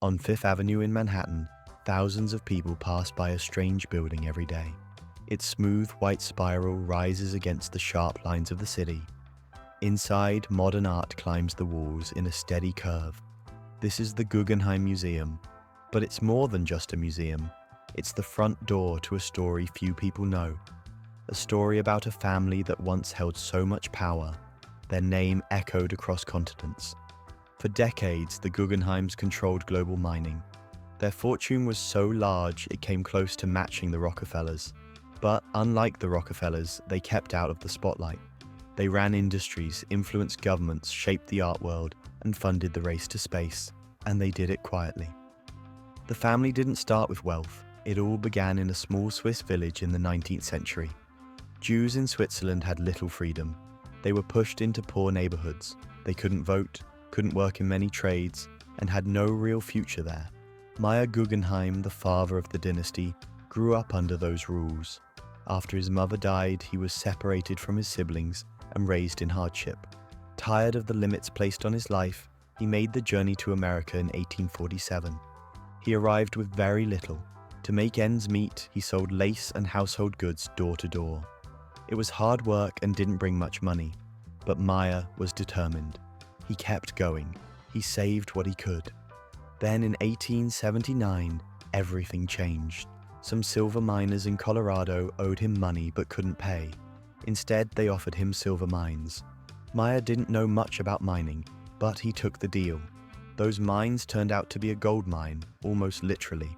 On Fifth Avenue in Manhattan, thousands of people pass by a strange building every day. Its smooth white spiral rises against the sharp lines of the city. Inside, modern art climbs the walls in a steady curve. This is the Guggenheim Museum, but it's more than just a museum. It's the front door to a story few people know. A story about a family that once held so much power. Their name echoed across continents. For decades, the Guggenheims controlled global mining. Their fortune was so large it came close to matching the Rockefellers. But unlike the Rockefellers, they kept out of the spotlight. They ran industries, influenced governments, shaped the art world, and funded the race to space. And they did it quietly. The family didn't start with wealth. It all began in a small Swiss village in the 19th century. Jews in Switzerland had little freedom. They were pushed into poor neighborhoods. They couldn't vote, couldn't work in many trades, and had no real future there. Meyer Guggenheim, the father of the dynasty, grew up under those rules. After his mother died, he was separated from his siblings and raised in hardship. Tired of the limits placed on his life, he made the journey to America in 1847. He arrived with very little. To make ends meet, he sold lace and household goods door to door. It was hard work and didn't bring much money, but Meyer was determined. He kept going. He saved what he could. Then in 1879, everything changed. Some silver miners in Colorado owed him money but couldn't pay. Instead, they offered him silver mines. Meyer didn't know much about mining, but he took the deal. Those mines turned out to be a gold mine, almost literally.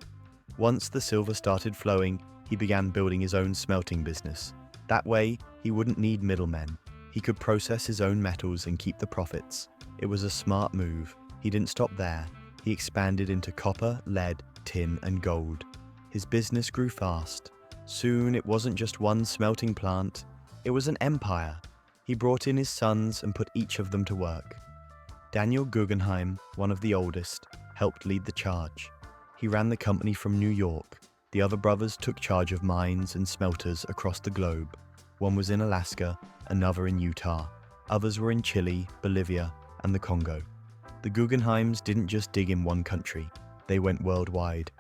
Once the silver started flowing, he began building his own smelting business. That way, he wouldn't need middlemen. He could process his own metals and keep the profits. It was a smart move. He didn't stop there. He expanded into copper, lead, tin, and gold. His business grew fast. Soon, it wasn't just one smelting plant. It was an empire. He brought in his sons and put each of them to work. Daniel Guggenheim, one of the oldest, helped lead the charge. He ran the company from New York. The other brothers took charge of mines and smelters across the globe. One was in Alaska, another in Utah. Others were in Chile, Bolivia, and the Congo. The Guggenheims didn't just dig in one country. They went worldwide.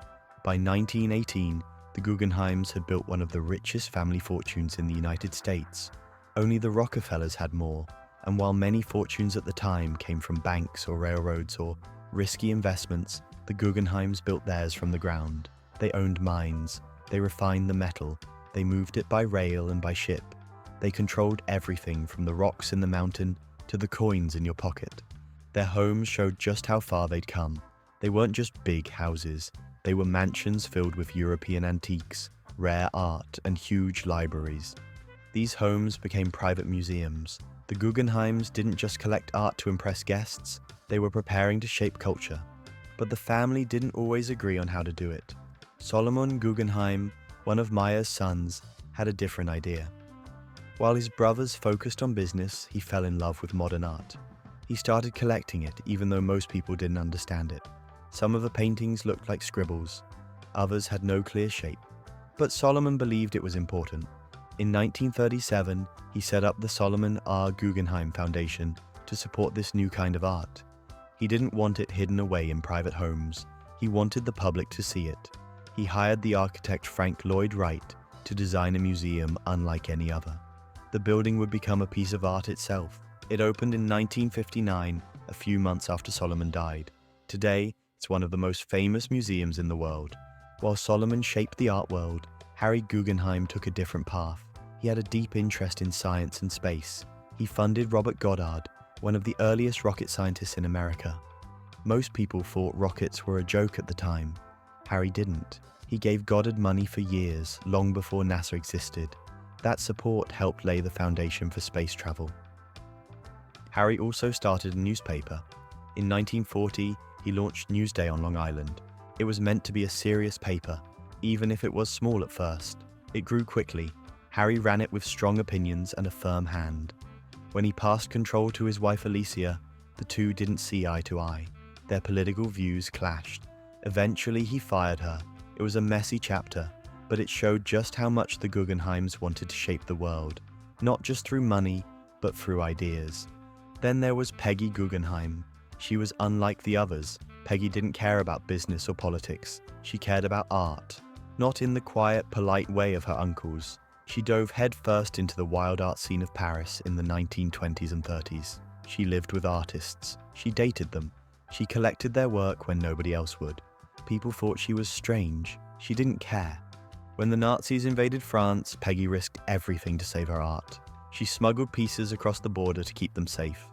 By 1918, the Guggenheims had built one of the richest family fortunes in the United States. Only the Rockefellers had more, and while many fortunes at the time came from banks or railroads or risky investments, the Guggenheims built theirs from the ground. They owned mines. They refined the metal. They moved it by rail and by ship. They controlled everything from the rocks in the mountain to the coins in your pocket. Their homes showed just how far they'd come. They weren't just big houses. They were mansions filled with European antiques, rare art, and huge libraries. These homes became private museums. The Guggenheims didn't just collect art to impress guests. They were preparing to shape culture. But the family didn't always agree on how to do it. Solomon Guggenheim, one of Meyer's sons, had a different idea. While his brothers focused on business, he fell in love with modern art. He started collecting it, even though most people didn't understand it. Some of the paintings looked like scribbles. Others had no clear shape. But Solomon believed it was important. In 1937, he set up the Solomon R. Guggenheim Foundation to support this new kind of art. He didn't want it hidden away in private homes. He wanted the public to see it. He hired the architect Frank Lloyd Wright to design a museum unlike any other. The building would become a piece of art itself. It opened in 1959, a few months after Solomon died. Today, it's one of the most famous museums in the world. While Solomon shaped the art world, Harry Guggenheim took a different path. He had a deep interest in science and space. He funded Robert Goddard, one of the earliest rocket scientists in America. Most people thought rockets were a joke at the time. Harry didn't. He gave Goddard money for years, long before NASA existed. That support helped lay the foundation for space travel. Harry also started a newspaper. In 1940, he launched Newsday on Long Island. It was meant to be a serious paper, even if it was small at first. It grew quickly. Harry ran it with strong opinions and a firm hand. When he passed control to his wife Alicia, the two didn't see eye to eye. Their political views clashed. Eventually, he fired her. It was a messy chapter, but it showed just how much the Guggenheims wanted to shape the world, not just through money, but through ideas. Then there was Peggy Guggenheim. She was unlike the others. Peggy didn't care about business or politics. She cared about art. Not in the quiet, polite way of her uncles. She dove headfirst into the wild art scene of Paris in the 1920s and 30s. She lived with artists. She dated them. She collected their work when nobody else would. People thought she was strange. She didn't care. When the Nazis invaded France, Peggy risked everything to save her art. She smuggled pieces across the border to keep them safe.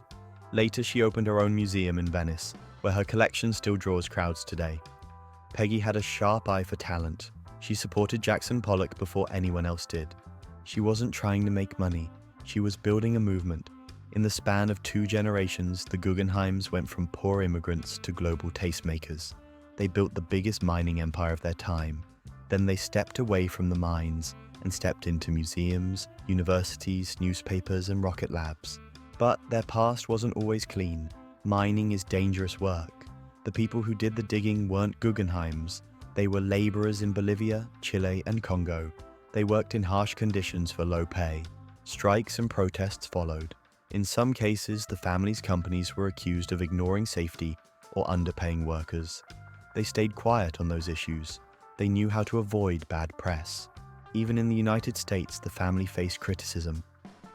Later, she opened her own museum in Venice, where her collection still draws crowds today. Peggy had a sharp eye for talent. She supported Jackson Pollock before anyone else did. She wasn't trying to make money. She was building a movement. In the span of 2 generations, the Guggenheims went from poor immigrants to global tastemakers. They built the biggest mining empire of their time. Then they stepped away from the mines and stepped into museums, universities, newspapers, and rocket labs. But their past wasn't always clean. Mining is dangerous work. The people who did the digging weren't Guggenheims. They were laborers in Bolivia, Chile, and Congo. They worked in harsh conditions for low pay. Strikes and protests followed. In some cases, the families' companies were accused of ignoring safety or underpaying workers. They stayed quiet on those issues. They knew how to avoid bad press. Even in the United States, the family faced criticism.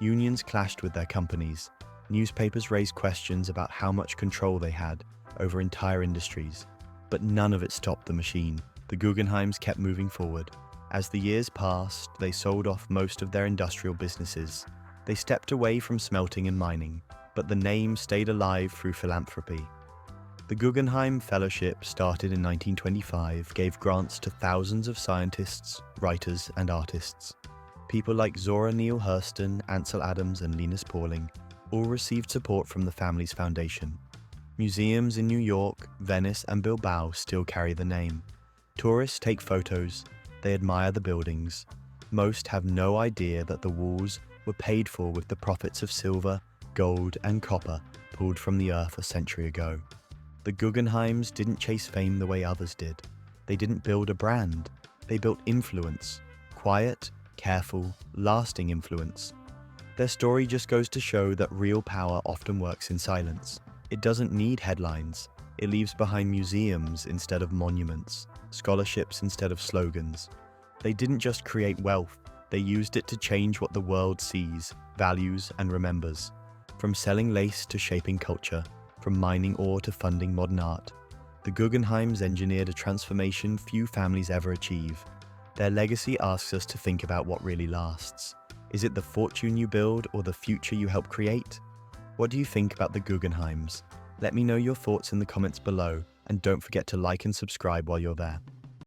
Unions clashed with their companies. Newspapers raised questions about how much control they had over entire industries. But none of it stopped the machine. The Guggenheims kept moving forward. As the years passed, they sold off most of their industrial businesses. They stepped away from smelting and mining, but the name stayed alive through philanthropy. The Guggenheim Fellowship, started in 1925, gave grants to thousands of scientists, writers, and artists. People like Zora Neale Hurston, Ansel Adams, and Linus Pauling all received support from the family's foundation. Museums in New York, Venice, and Bilbao still carry the name. Tourists take photos. They admire the buildings. Most have no idea that the walls were paid for with the profits of silver, gold, and copper pulled from the earth a century ago. The Guggenheims didn't chase fame the way others did. They didn't build a brand. They built influence. Quiet, careful, lasting influence. Their story just goes to show that real power often works in silence. It doesn't need headlines. It leaves behind museums instead of monuments, scholarships instead of slogans. They didn't just create wealth. They used it to change what the world sees, values, and remembers. From selling lace to shaping culture, from mining ore to funding modern art, the Guggenheims engineered a transformation few families ever achieve. Their legacy asks us to think about what really lasts. Is it the fortune you build or the future you help create? What do you think about the Guggenheims? Let me know your thoughts in the comments below, and don't forget to like and subscribe while you're there.